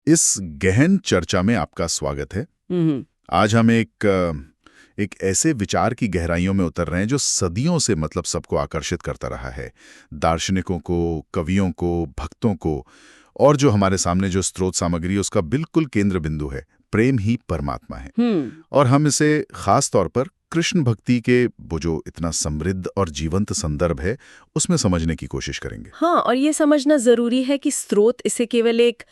इस गहन चर्चा में आपका स्वागत है। आज हम एक ऐसे विचार की गहराइयों में उतर रहे हैं जो सदियों से मतलब सबको आकर्षित करता रहा है। दार्शनिकों को, कवियों को, भक्तों को, और जो हमारे सामने जो स्रोत सामग्री है उसका बिल्कुल केंद्र बिंदु है, प्रेम ही परमात्मा है। और हम इसे खास तौर पर कृष्ण भक्ति के वो जो इतना समृद्ध और जीवंत संदर्भ है उसमें समझने की कोशिश करेंगे। हाँ, और ये समझना जरूरी है कि स्रोत इसे केवल एक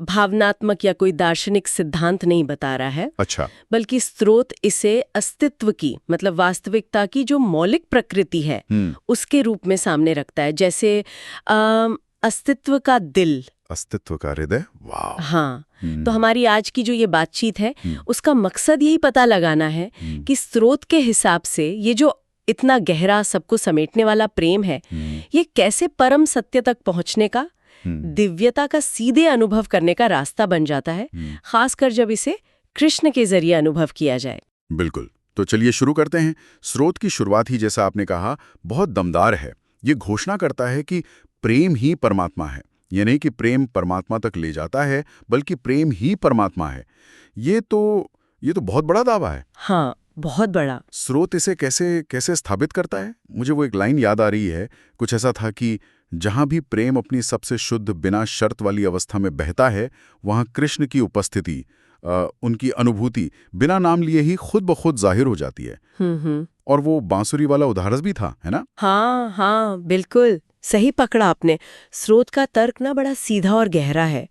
भावनात्मक या कोई दार्शनिक सिद्धांत नहीं बता रहा है। अच्छा। बल्कि स्रोत इसे अस्तित्व की मतलब वास्तविकता की जो मौलिक प्रकृति है उसके रूप में सामने रखता है। जैसे अस्तित्व का दिल, अस्तित्व का हृदय। वाह। हाँ। तो हमारी आज की जो ये बातचीत है उसका मकसद यही पता लगाना है कि स्रोत के हिसाब से ये जो इतना गहरा सबको समेटने वाला प्रेम है ये कैसे परम सत्य तक पहुंचने का, दिव्यता का सीधे अनुभव करने का रास्ता बन जाता है, खासकर जब इसे कृष्ण के जरिए अनुभव किया जाए। बिल्कुल। तो चलिए शुरू करते हैं। स्रोत की शुरुआत ही जैसा आपने कहा बहुत दमदार है। ये घोषणा करता है कि प्रेम ही परमात्मा है। ये नहीं कि प्रेम परमात्मा तक ले जाता है, बल्कि प्रेम ही परमात्मा है। ये तो बहुत बड़ा दावा है। हाँ, बहुत बड़ा। स्रोत इसे कैसे स्थापित करता है? मुझे वो एक लाइन याद आ रही है। कुछ ऐसा था कि जहां भी प्रेम अपनी सबसे शुद्ध बिना शर्त वाली अवस्था में बहता है, वहां कृष्ण की उपस्थिति, उनकी अनुभूति बिना नाम लिए ही खुद ब खुद जाहिर हो जाती है। और वो बांसुरी वाला उदाहरण भी था, है ना? हाँ, बिल्कुल सही पकड़ा आपने। स्रोत का तर्क ना बड़ा सीधा और गहरा है।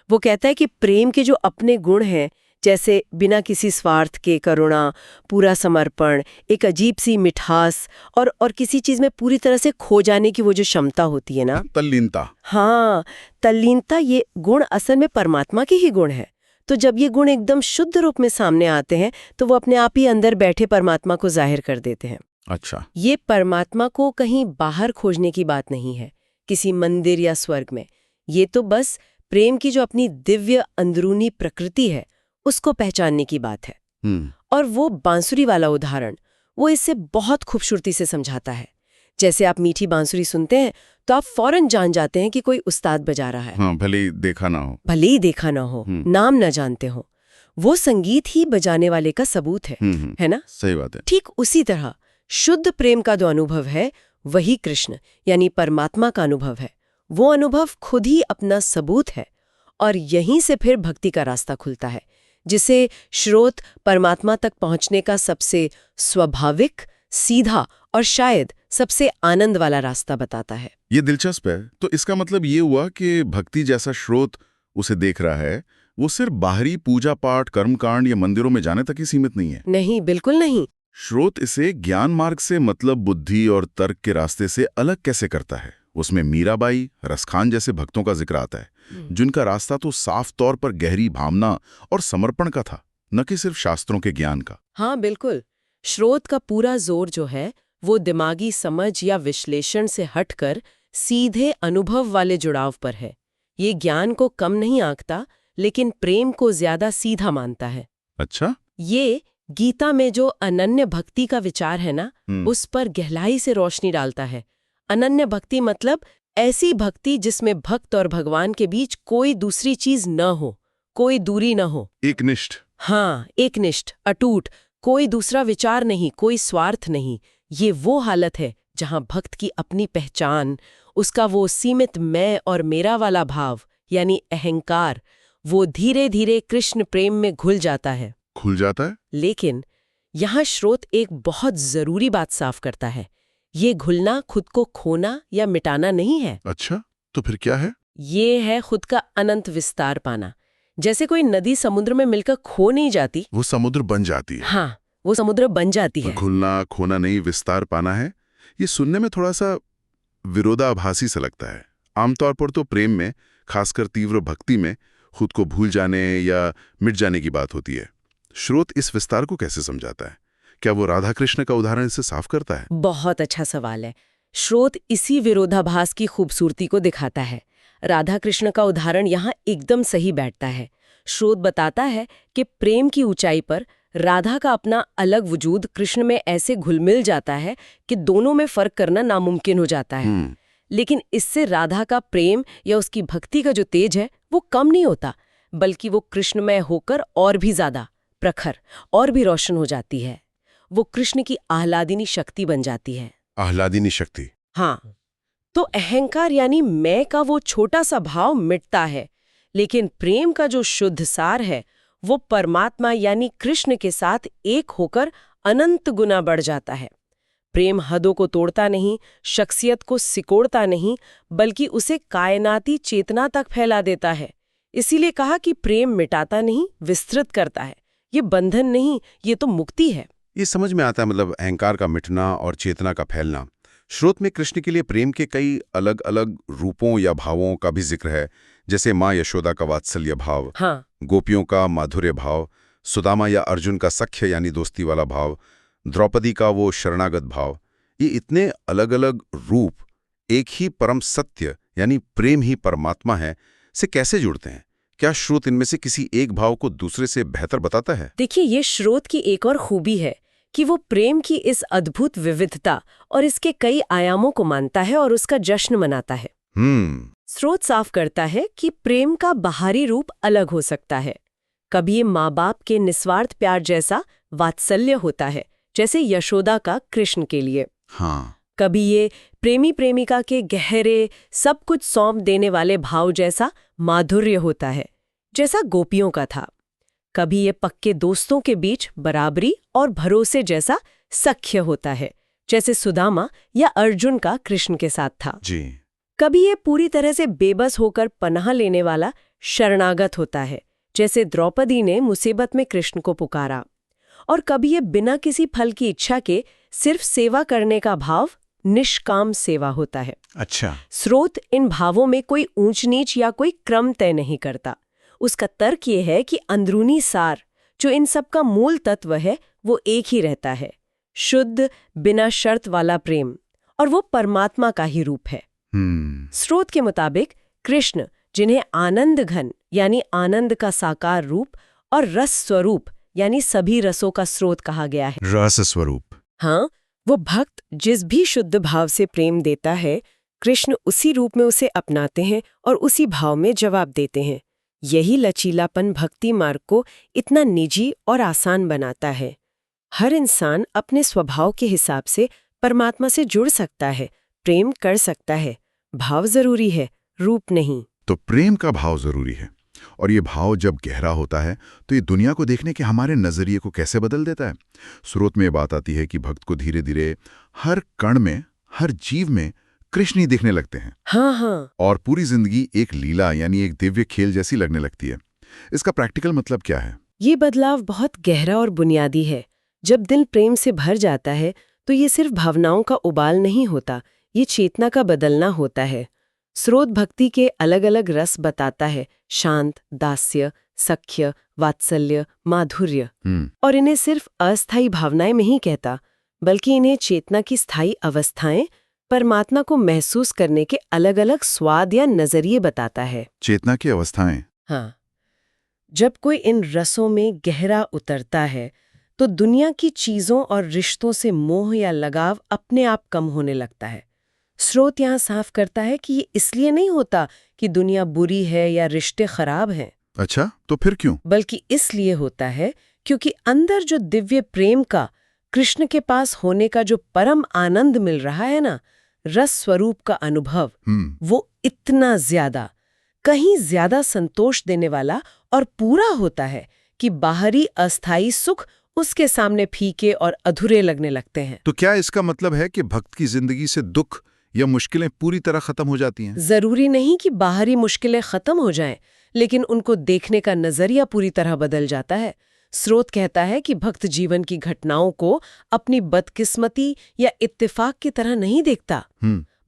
वो कहता है कि प्रेम के जो अपने गुण हैं, जैसे बिना किसी स्वार्थ के करुणा, पूरा समर्पण, एक अजीब सी मिठास और किसी चीज में पूरी तरह से खो जाने की वो जो क्षमता होती है ना, तल्लीनता। हाँ, तल्लीनता, ये गुण असल में परमात्मा के ही गुण है। तो जब ये गुण एकदम शुद्ध रूप में सामने आते हैं तो वो अपने आप ही अंदर बैठे परमात्मा को जाहिर कर देते हैं। अच्छा। ये परमात्मा को कहीं बाहर खोजने की बात नहीं है, किसी मंदिर या स्वर्ग में। ये तो बस प्रेम की जो अपनी दिव्य अंदरूनी प्रकृति है उसको पहचानने की बात है। और वो बांसुरी वाला उदाहरण वो इससे बहुत खूबसूरती से समझाता है। जैसे आप मीठी बांसुरी सुनते हैं तो आप फौरन जान जाते हैं कि कोई उस्ताद बजा रहा है। हाँ, भले ही देखा ना हो, नाम न जानते हो, वो संगीत ही बजाने वाले का सबूत है ना? सही बात है। ठीक उसी तरह शुद्ध प्रेम का जो अनुभव है वही कृष्ण यानी परमात्मा का अनुभव है। वो अनुभव खुद ही अपना सबूत है और यहीं से फिर भक्ति का रास्ता खुलता है, जिसे श्रोत परमात्मा तक पहुंचने का सबसे स्वाभाविक, सीधा और शायद सबसे आनंद वाला रास्ता बताता है। ये दिलचस्प है। तो इसका मतलब ये हुआ कि भक्ति जैसा स्रोत उसे देख रहा है वो सिर्फ बाहरी पूजा पाठ, कर्मकांड या मंदिरों में जाने तक ही सीमित नहीं है। नहीं, बिल्कुल नहीं। स्रोत इसे ज्ञान मार्ग से मतलब बुद्धि और तर्क के रास्ते से अलग कैसे करता है? उसमें मीराबाई, रसखान जैसे भक्तों का जिक्र आता है, जिनका रास्ता तो साफ तौर पर गहरी भावना और समर्पण का था, न कि सिर्फ शास्त्रों के ज्ञान का। हाँ, बिल्कुल। स्रोत का पूरा जोर जो है वो दिमागी समझ या विश्लेषण से हटकर सीधे अनुभव वाले जुड़ाव पर है। ये ज्ञान को कम नहीं आंकता, लेकिन प्रेम को ज्यादा सीधा मानता है। अच्छा। ये गीता में जो अनन्य भक्ति का विचार है ना, उस पर गहराई से रोशनी डालता है। अनन्य भक्ति मतलब ऐसी भक्ति जिसमें भक्त और भगवान के बीच कोई दूसरी चीज न हो, कोई दूरी न हो। एकनिष्ठ। हाँ, एकनिष्ठ, अटूट, कोई दूसरा विचार नहीं, कोई स्वार्थ नहीं। ये वो हालत है जहां भक्त की अपनी पहचान, उसका वो सीमित मैं और मेरा वाला भाव यानी अहंकार, वो धीरे धीरे कृष्ण प्रेम में घुल जाता है। लेकिन यहाँ स्रोत एक बहुत जरूरी बात साफ करता है। ये घुलना खुद को खोना या मिटाना नहीं है। अच्छा, तो फिर क्या है? ये है खुद का अनंत विस्तार पाना। जैसे कोई नदी समुद्र में मिलकर खो नहीं जाती, वो समुद्र बन जाती है। हाँ, वो समुद्र बन जाती है। घुलना खोना नहीं, विस्तार पाना है। ये सुनने में थोड़ा सा विरोधाभासी सा लगता है। आमतौर पर तो प्रेम में, खासकर तीव्र भक्ति में, खुद को भूल जाने या मिट जाने की बात होती है। स्रोत इस विस्तार को कैसे समझाता है? क्या वो राधा कृष्ण का उदाहरण इसे साफ करता है? बहुत अच्छा सवाल है। स्रोत इसी विरोधाभास की खूबसूरती को दिखाता है। राधा कृष्ण का उदाहरण यहाँ एकदम सही बैठता है। स्रोत बताता है कि प्रेम की ऊंचाई पर राधा का अपना अलग वजूद कृष्ण में ऐसे घुल-मिल जाता है कि दोनों में फर्क करना नामुमकिन हो जाता है। लेकिन इससे राधा का प्रेम या उसकी भक्ति का जो तेज है वो कम नहीं होता, बल्कि वो कृष्णमय होकर और भी ज्यादा प्रखर और भी रोशन हो जाती है। वो कृष्ण की आह्लादिनी शक्ति बन जाती है। आह्लादिनी शक्ति। हाँ, तो अहंकार यानी मैं का वो छोटा सा भाव मिटता है, लेकिन प्रेम का जो शुद्ध सार है वो परमात्मा यानी कृष्ण के साथ एक होकर अनंत गुना बढ़ जाता है। प्रेम हदों को तोड़ता नहीं, शख्सियत को सिकोड़ता नहीं, बल्कि उसे कायनाती चेतना तक फैला देता है। इसीलिए कहा कि प्रेम मिटाता नहीं, विस्तृत करता है। ये बंधन नहीं, ये तो मुक्ति है। ये समझ में आता है, मतलब अहंकार का मिटना और चेतना का फैलना। श्रोत में कृष्ण के लिए प्रेम के कई अलग अलग रूपों या भावों का भी जिक्र है, जैसे माँ यशोदा का वात्सल्य भाव, हाँ, गोपियों का माधुर्य भाव, सुदामा या अर्जुन का सख्य यानी दोस्ती वाला भाव, द्रौपदी का वो शरणागत भाव। ये इतने अलग अलग रूप एक ही परम सत्य यानी प्रेम ही परमात्मा है से कैसे जुड़ते हैं? क्या श्रोत इनमें से किसी एक भाव को दूसरे से बेहतर बताता है? देखिए, ये श्रोत की एक और खूबी है कि वो प्रेम की इस अद्भुत विविधता और इसके कई आयामों को मानता है और उसका जश्न मनाता है। स्रोत साफ करता है कि प्रेम का बाहरी रूप अलग हो सकता है। कभी ये माँ बाप के निस्वार्थ प्यार जैसा वात्सल्य होता है, जैसे यशोदा का कृष्ण के लिए। हाँ, कभी ये प्रेमी प्रेमिका के गहरे सब कुछ सौंप देने वाले भाव जैसा माधुर्य होता है, जैसा गोपियों का था। कभी ये पक्के दोस्तों के बीच बराबरी और भरोसे जैसा सख्य होता है, जैसे सुदामा या अर्जुन का कृष्ण के साथ था। जी। कभी ये पूरी तरह से बेबस होकर पनाह लेने वाला शरणागत होता है, जैसे द्रौपदी ने मुसीबत में कृष्ण को पुकारा। और कभी ये बिना किसी फल की इच्छा के सिर्फ सेवा करने का भाव, निष्काम सेवा होता है। अच्छा। स्रोत इन भावों में कोई ऊंच नीच या कोई क्रम तय नहीं करता। उसका तर्क ये है कि अंदरूनी सार, जो इन सब का मूल तत्व है, वो एक ही रहता है, शुद्ध बिना शर्त वाला प्रेम, और वो परमात्मा का ही रूप है। स्रोत के मुताबिक कृष्ण, जिन्हें आनंद घन यानी आनंद का साकार रूप और रस स्वरूप यानी सभी रसों का स्रोत कहा गया है। रस स्वरूप। हाँ, वो भक्त जिस भी शुद्ध भाव से प्रेम देता है, कृष्ण उसी रूप में उसे अपनाते हैं और उसी भाव में जवाब देते हैं। यही लचीलापन भक्ति मार्ग को इतना निजी और आसान बनाता है। हर इंसान अपने स्वभाव के हिसाब से परमात्मा से जुड़ सकता है, प्रेम कर सकता है। भाव जरूरी है, रूप नहीं। तो प्रेम का भाव जरूरी है, और ये भाव जब गहरा होता है तो ये दुनिया को देखने के हमारे नजरिए को कैसे बदल देता है। स्रोत में ये बात आती है कि भक्त को धीरे धीरे हर कण में, हर जीव में कृष्ण ही दिखने लगते हैं। हाँ। और पूरी जिंदगी एक लीला यानी एक दिव्य खेल जैसी लगने लगती है। इसका प्रैक्टिकल मतलब क्या है? ये बदलाव बहुत गहरा और बुनियादी है। जब दिल प्रेम से भर जाता है तो ये सिर्फ भावनाओं का उबाल नहीं होता, ये चेतना का बदलना होता है। स्रोत भक्ति के अलग अलग रस बताता है, शांत, दास्य, सख्य, वात्सल्य, माधुर्य। और इन्हें सिर्फ अस्थायी भावनाएं नहीं कहता, बल्कि इन्हें चेतना की स्थायी अवस्थाएं, परमात्मा को महसूस करने के अलग अलग स्वाद या नजरिए बताता है। चेतना की अवस्थाएं। हाँ, जब कोई इन रसों में गहरा उतरता है तो दुनिया की चीजों और रिश्तों से मोह या लगाव अपने आप कम होने लगता है। स्रोत यहाँ साफ करता है कि ये इसलिए नहीं होता कि दुनिया बुरी है या रिश्ते खराब हैं। अच्छा, तो फिर क्यों? बल्कि इसलिए होता है क्योंकि अंदर जो दिव्य प्रेम का, कृष्ण के पास होने का जो परम आनंद मिल रहा है ना, रस स्वरूप का अनुभव, वो इतना ज्यादा, कहीं ज्यादा संतोष देने वाला और पूरा होता है कि बाहरी अस्थायी सुख उसके सामने फीके और अधूरे लगने लगते हैं। तो क्या इसका मतलब है कि भक्त की जिंदगी से दुख या मुश्किलें पूरी तरह खत्म हो जाती हैं? जरूरी नहीं कि बाहरी मुश्किलें खत्म हो जाएं, लेकिन उनको देखने का नजरिया पूरी तरह बदल जाता है। स्रोत कहता है कि भक्त जीवन की घटनाओं को अपनी बदकिस्मती या इत्तेफाक की तरह नहीं देखता,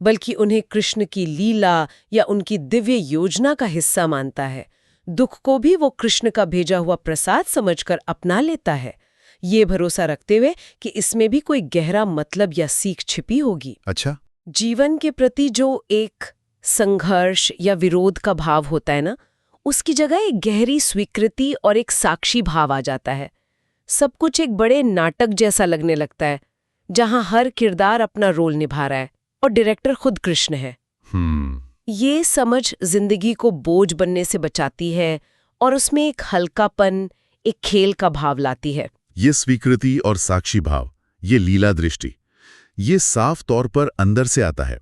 बल्कि उन्हें कृष्ण की लीला या उनकी दिव्य योजना का हिस्सा मानता है। दुख को भी वो कृष्ण का भेजा हुआ प्रसाद समझकर अपना लेता है, ये भरोसा रखते हुए कि इसमें भी कोई गहरा मतलब या सीख छिपी होगी। अच्छा। जीवन के प्रति जो एक संघर्ष या विरोध का भाव होता है ना, उसकी जगह एक गहरी स्वीकृति और एक साक्षी भाव आ जाता है। सब कुछ एक बड़े नाटक जैसा लगने लगता है, जहां हर किरदार अपना रोल निभा रहा है और डायरेक्टर खुद कृष्ण है। ये समझ जिंदगी को बोझ बनने से बचाती है और उसमें एक हल्कापन, एक खेल का भाव लाती है। ये स्वीकृति और साक्षी भाव, ये लीला दृष्टि, ये साफ तौर पर अंदर से आता है।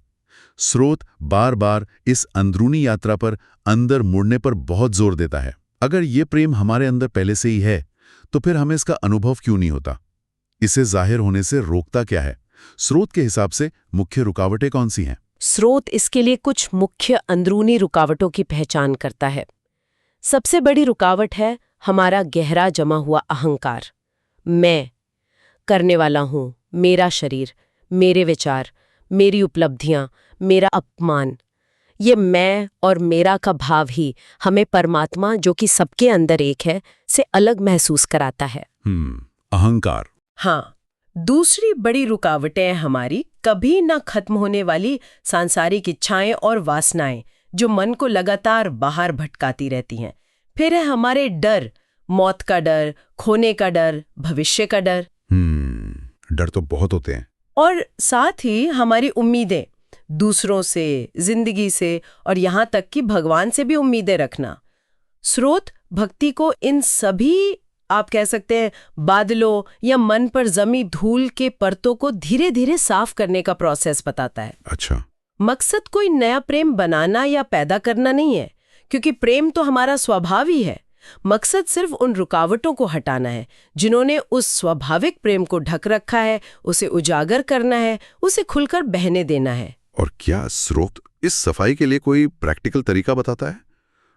स्रोत बार बार इस अंदरूनी यात्रा पर, अंदर मुड़ने पर बहुत जोर देता है। अगर ये प्रेम हमारे अंदर पहले से ही है तो फिर हमें इसका अनुभव क्यों नहीं होता? इसे जाहिर होने से रोकता क्या है? स्रोत के हिसाब से मुख्य रुकावटें कौन सी हैं? स्रोत इसके लिए कुछ मुख्य अंदरूनी रुकावटों की पहचान करता है। सबसे बड़ी रुकावट है हमारा गहरा जमा हुआ अहंकार। मैं करने वाला हूं, मेरा शरीर, मेरे विचार, मेरी उपलब्धियां, मेरा अपमान। ये मैं और मेरा का भाव ही हमें परमात्मा, जो कि सबके अंदर एक है, से अलग महसूस कराता है। अहंकार। हाँ, दूसरी बड़ी रुकावटें हमारी कभी न खत्म होने वाली सांसारिक इच्छाएं और वासनाएं, जो मन को लगातार बाहर भटकाती रहती हैं। फिर है हमारे डर, मौत का डर, खोने का डर, भविष्य का डर। डर तो बहुत होते हैं। और साथ ही हमारी उम्मीदें, दूसरों से, जिंदगी से और यहाँ तक कि भगवान से भी उम्मीदें रखना। स्रोत भक्ति को इन सभी, आप कह सकते हैं, बादलों या मन पर जमी धूल के परतों को धीरे धीरे साफ करने का प्रोसेस बताता है। अच्छा। मकसद कोई नया प्रेम बनाना या पैदा करना नहीं है, क्योंकि प्रेम तो हमारा स्वभाव ही है। मकसद सिर्फ उन रुकावटों को हटाना है जिन्होंने उस स्वाभाविक प्रेम को ढक रखा है, उसे उजागर करना है, उसे खुलकर बहने देना है। और क्या स्रोत इस सफाई के लिए कोई प्रैक्टिकल तरीका बताता है?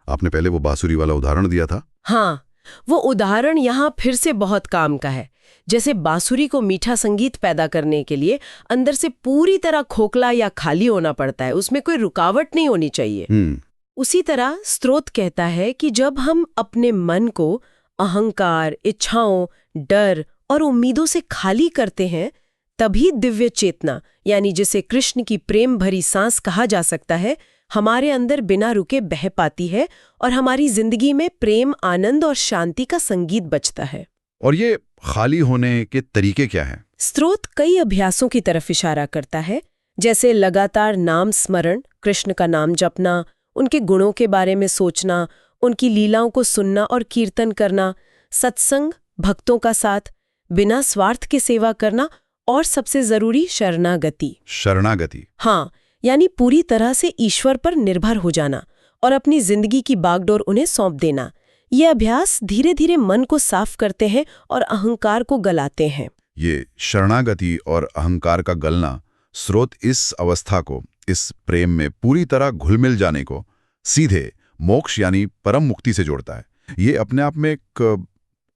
आपने पहले वो बांसुरी वाला उदाहरण दिया था। हाँ, वो उदाहरण यहाँ फिर से बहुत काम का है। जैसे बांसुरी को मीठा संगीत पैदा करने के लिए अंदर से पूरी तरह खोखला या खाली होना पड़ता है, उसमें कोई रुकावट नहीं होनी चाहिए। उसी तरह स्रोत कहता है कि जब हम अपने मन को अहंकार, इच्छाओं, डर और उम्मीदों से खाली करते हैं, तभी दिव्य चेतना, यानी जिसे कृष्ण की प्रेम भरी सांस कहा जा सकता है, हमारे अंदर बिना रुके बह पाती है और हमारी जिंदगी में प्रेम, आनंद और शांति का संगीत बजता है। और ये खाली होने के तरीके क्या हैं? स्रोत कई अभ्यासों की तरफ इशारा करता है, जैसे लगातार नाम स्मरण, कृष्ण का नाम जपना, उनके गुणों के बारे में सोचना, उनकी लीलाओं को सुनना और कीर्तन करना, सत्संग, भक्तों का साथ, बिना स्वार्थ के सेवा करना और सबसे जरूरी शरणागति। शरणागति। हाँ, यानी पूरी तरह से ईश्वर पर निर्भर हो जाना और अपनी जिंदगी की बागडोर उन्हें सौंप देना। ये अभ्यास धीरे धीरे मन को साफ करते हैं और अहंकार को गलाते हैं। ये शरणागति और अहंकार का गलना स्रोत इस अवस्था को, इस प्रेम में पूरी तरह घुल मिल जाने को सीधे मोक्ष यानी परम मुक्ति से जोड़ता है। ये अपने आप में एक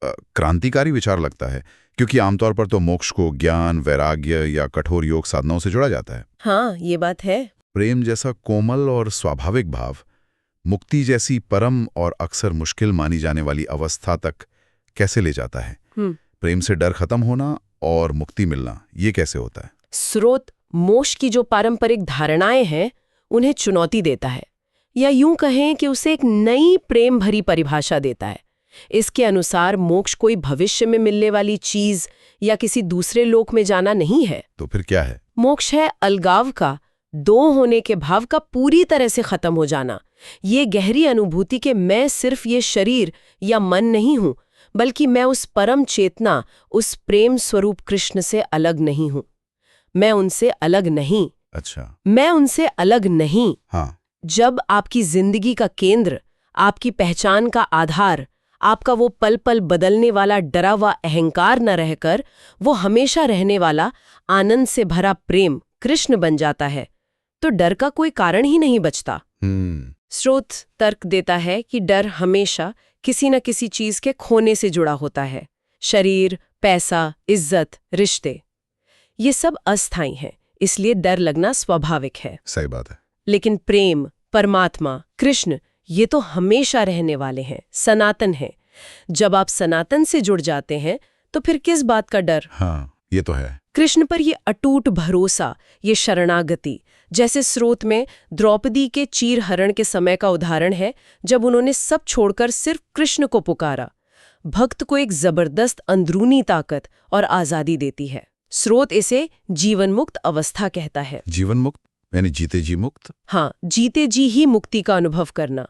क्रांतिकारी विचार लगता है, क्योंकि आमतौर पर तो मोक्ष को ज्ञान, वैराग्य या कठोर योग साधनाओं से जोड़ा जाता है। हाँ, ये बात है। प्रेम जैसा कोमल और स्वाभाविक भाव मुक्ति जैसी परम और अक्सर मुश्किल मानी जाने वाली अवस्था तक कैसे ले जाता है? प्रेम से डर खत्म होना और मुक्ति मिलना, ये कैसे होता है? स्रोत मोक्ष की जो पारंपरिक धारणाएं हैं, उन्हें चुनौती देता है, या यूं कहें कि उसे एक नई प्रेम भरी परिभाषा देता है। इसके अनुसार मोक्ष कोई भविष्य में मिलने वाली चीज या किसी दूसरे लोक में जाना नहीं है। तो फिर क्या है? मोक्ष है अलगाव का, दो होने के भाव का पूरी तरह से खत्म हो जाना। ये गहरी अनुभूति कि मैं सिर्फ ये शरीर या मन नहीं हूं, बल्कि मैं उस परम चेतना, उस प्रेम स्वरूप कृष्ण से अलग नहीं हूं। मैं उनसे अलग नहीं। अच्छा। मैं उनसे अलग नहीं। हाँ। जब आपकी जिंदगी का केंद्र, आपकी पहचान का आधार, आपका वो पल पल बदलने वाला डरा हुआ अहंकार न रहकर वो हमेशा रहने वाला आनंद से भरा प्रेम कृष्ण बन जाता है, तो डर का कोई कारण ही नहीं बचता। स्रोत तर्क देता है कि डर हमेशा किसी न किसी चीज के खोने से जुड़ा होता है। शरीर, पैसा, इज्जत, रिश्ते, ये सब अस्थायी हैं, इसलिए डर लगना स्वाभाविक है। सही बात है। लेकिन प्रेम, परमात्मा, कृष्ण, ये तो हमेशा रहने वाले हैं, सनातन हैं। जब आप सनातन से जुड़ जाते हैं तो फिर किस बात का डर? हाँ, ये तो है। कृष्ण पर ये अटूट भरोसा, ये शरणागति, जैसे स्रोत में द्रौपदी के चीर हरण के समय का उदाहरण है, जब उन्होंने सब छोड़कर सिर्फ कृष्ण को पुकारा। भक्त को एक जबरदस्त अंदरूनी ताकत और आजादी देती है। स्रोत इसे जीवन मुक्त अवस्था कहता है। जीवन मुक्त यानी जीते जी मुक्त? हाँ, जीते जी ही मुक्ति का अनुभव करना।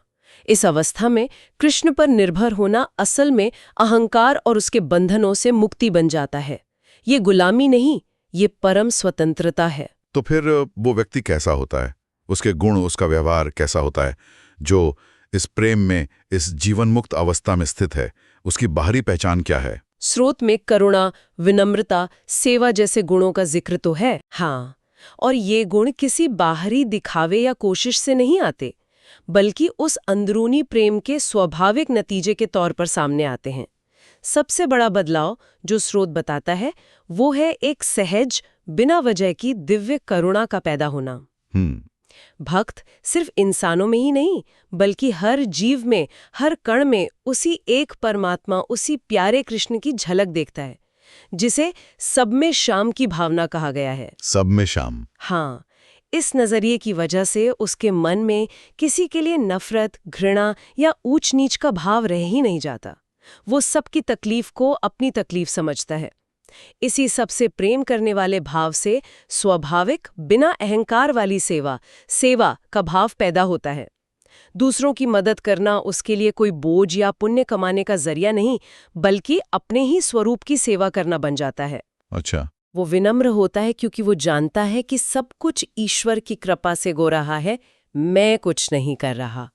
इस अवस्था में कृष्ण पर निर्भर होना असल में अहंकार और उसके बंधनों से मुक्ति बन जाता है। ये गुलामी नहीं, ये परम स्वतंत्रता है। तो फिर वो व्यक्ति कैसा होता है, उसके गुण, उसका व्यवहार कैसा होता है जो इस प्रेम में, इस जीवन मुक्त अवस्था में स्थित है? उसकी बाहरी पहचान क्या है? स्रोत में करुणा, विनम्रता, सेवा जैसे गुणों का जिक्र तो है, हाँ, और ये गुण किसी बाहरी दिखावे या कोशिश से नहीं आते, बल्कि उस अंदरूनी प्रेम के स्वाभाविक नतीजे के तौर पर सामने आते हैं। सबसे बड़ा बदलाव जो स्रोत बताता है वो है एक सहज, बिना वजह की दिव्य करुणा का पैदा होना। भक्त सिर्फ इंसानों में ही नहीं, बल्कि हर जीव में, हर कण में उसी एक परमात्मा, उसी प्यारे कृष्ण की झलक देखता है, जिसे सब में शाम की भावना कहा गया है। सब में शाम। हाँ, इस नजरिए की वजह से उसके मन में किसी के लिए नफरत, घृणा या ऊंच नीच का भाव रह ही नहीं जाता। वो सबकी तकलीफ को अपनी तकलीफ समझता है। इसी सबसे प्रेम करने वाले भाव से स्वाभाविक, बिना अहंकार वाली सेवा का भाव पैदा होता है। दूसरों की मदद करना उसके लिए कोई बोझ या पुण्य कमाने का जरिया नहीं, बल्कि अपने ही स्वरूप की सेवा करना बन जाता है। अच्छा। वो विनम्र होता है क्योंकि वो जानता है कि सब कुछ ईश्वर की कृपा से हो रहा है, मैं कुछ नहीं कर रहा।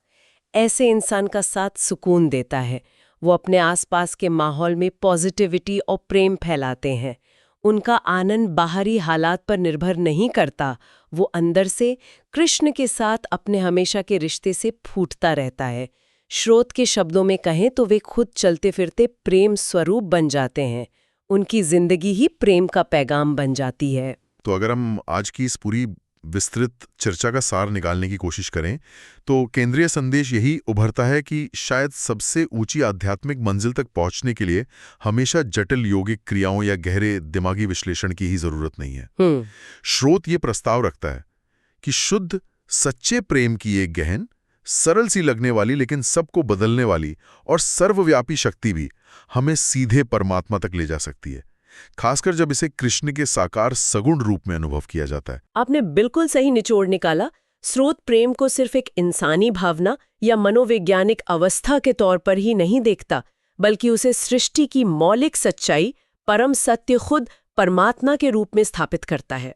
ऐसे इंसान का साथ सुकून देता है। वो अपने आसपास के माहौल में पॉजिटिविटी और प्रेम फैलाते हैं। उनका आनंद बाहरी हालात पर निर्भर नहीं करता, वो अंदर से कृष्ण के साथ अपने हमेशा के रिश्ते से फूटता रहता है। स्रोत के शब्दों में कहें तो वे खुद चलते फिरते प्रेम स्वरूप बन जाते हैं। उनकी जिंदगी ही प्रेम का पैगाम बन जाती है। तो अगर हम आज की इस पूरी विस्तृत चर्चा का सार निकालने की कोशिश करें तो केंद्रीय संदेश यही उभरता है कि शायद सबसे ऊंची आध्यात्मिक मंजिल तक पहुंचने के लिए हमेशा जटिल यौगिक क्रियाओं या गहरे दिमागी विश्लेषण की ही जरूरत नहीं है। स्रोत ये प्रस्ताव रखता है कि शुद्ध सच्चे प्रेम की एक गहन, सरल सी लगने वाली लेकिन सबको बदलने वाली और सर्वव्यापी शक्ति भी हमें सीधे परमात्मा तक ले जा सकती है, खासकर जब इसे कृष्ण के साकार सगुण रूप में अनुभव किया जाता है। आपने बिल्कुल सही निचोड़ निकाला। स्रोत प्रेम को सिर्फ एक इंसानी भावना या मनोवैज्ञानिक अवस्था के तौर पर ही नहीं देखता, बल्कि उसे सृष्टि की मौलिक सच्चाई, परम सत्य खुद परमात्मा के रूप में स्थापित करता है।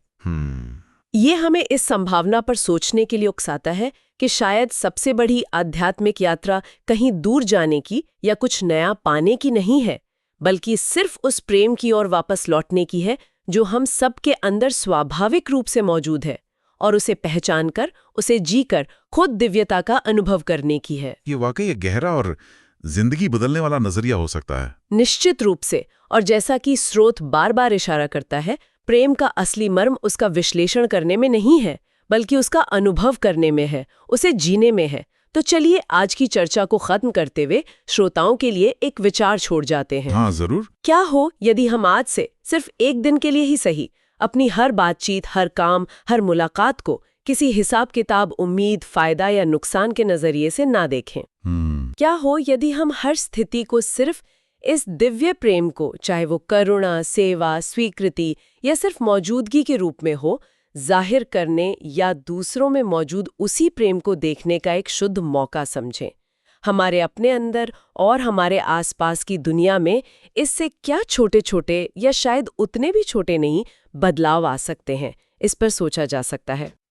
ये हमें इस संभावना पर सोचने के लिए उकसाता है कि शायद सबसे बड़ी आध्यात्मिक यात्रा कहीं दूर जाने की या कुछ नया पाने की नहीं है, बल्कि सिर्फ उस प्रेम की ओर वापस लौटने की है जो हम सबके अंदर स्वाभाविक रूप से मौजूद है, और उसे पहचान कर, उसे जीकर खुद दिव्यता का अनुभव करने की है। ये वाकई एक गहरा और जिंदगी बदलने वाला नजरिया हो सकता है। निश्चित रूप से। और जैसा कि स्रोत बार बार इशारा करता है, प्रेम का असली मर्म उसका विश्लेषण करने में नहीं है, बल्कि उसका अनुभव करने में है, उसे जीने में है। तो चलिए आज की चर्चा को खत्म करते हुए श्रोताओं के लिए एक विचार छोड़ जाते हैं। हाँ, जरूर। क्या हो यदि हम आज से सिर्फ एक दिन के लिए ही सही अपनी हर बातचीत, हर काम, हर मुलाकात को किसी हिसाब किताब, उम्मीद, फायदा या नुकसान के नजरिए से ना देखें? क्या हो यदि हम हर स्थिति को सिर्फ इस दिव्य प्रेम को, चाहे वो करुणा, सेवा, स्वीकृति या सिर्फ मौजूदगी के रूप में हो, जाहिर करने या दूसरों में मौजूद उसी प्रेम को देखने का एक शुद्ध मौका समझें? हमारे अपने अंदर और हमारे आसपास की दुनिया में इससे क्या छोटे छोटे या शायद उतने भी छोटे नहीं बदलाव आ सकते हैं, इस पर सोचा जा सकता है।